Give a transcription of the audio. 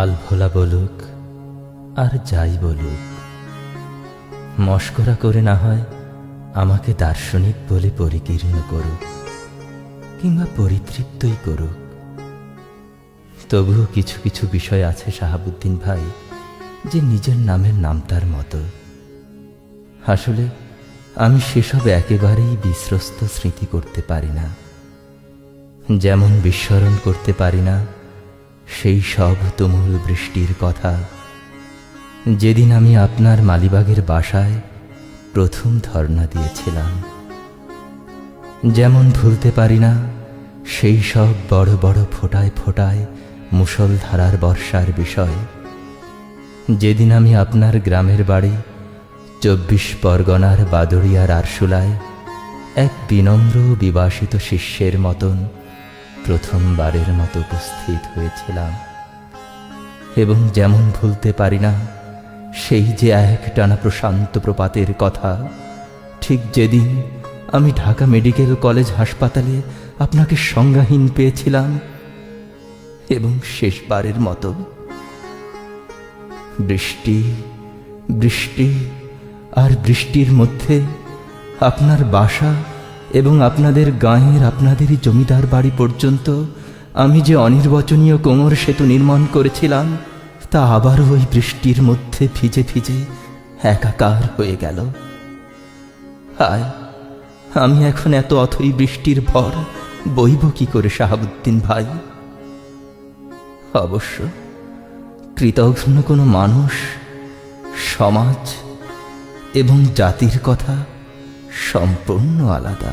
আল ভোলা বলুক আর যাই বলুক, মস্করা করে না হয় আমাকে দার্শনিক বলে পরিকীর্ণ করুক কিংবা পরিতৃপ্তই করুক, তবুও কিছু কিছু বিষয় আছে শাহাবুদ্দিন ভাই, যে নিজের নামের নামটার মতো। আসলে আমি সেসব একেবারেই বিস্মৃত স্মৃতি করতে পারি না, যেমন বিস্মরণ করতে পারি না সেই সব তুমুল বৃষ্টির কথা, যেদিন আমি আপনার মালিবাগের বাসায় প্রথম ধর্ণা দিয়েছিলাম। যেমন ভুলতে পারি না সেই সব বড় বড় ফোঁটায় ফোঁটায় মুষলধারার বর্ষার বিষয়, যেদিন আমি আপনার গ্রামের বাড়ি 24 পরগনার বাদুড়িয়ার আরশুলায় এক বিনম্র বিবাসিত শিষ্যের মতন প্রথমবারের মতো উপস্থিত হয়েছিলাম। এবং যেমন ভুলতে পারি না সেই যে একটানা প্রশান্ত প্রপাতের কথা, ঠিক যেদিন আমি ঢাকা মেডিকেল কলেজ হাসপাতালে আপনাকে সংজ্ঞাহীন পেয়েছিলাম, এবং শেষবারের মতো বৃষ্টি বৃষ্টি আর বৃষ্টির মধ্যে আপনার বাসা এবং আপনাদের গাঁয়ের আপনাদেরই জমিদার বাড়ি পর্যন্ত আমি যে অনির্বচনীয় কোমর সেতু নির্মাণ করেছিলাম, তা আবারও ওই বৃষ্টির মধ্যে ভিজে ভিজে একাকার হয়ে গেল। হায়, আমি এখন এত অথই বৃষ্টির ভর বইব কি করে শাহাবুদ্দিন ভাই? অবশ্য কৃতঘ্ন কোনো মানুষ, সমাজ এবং জাতির কথা সম্পূর্ণ আলাদা।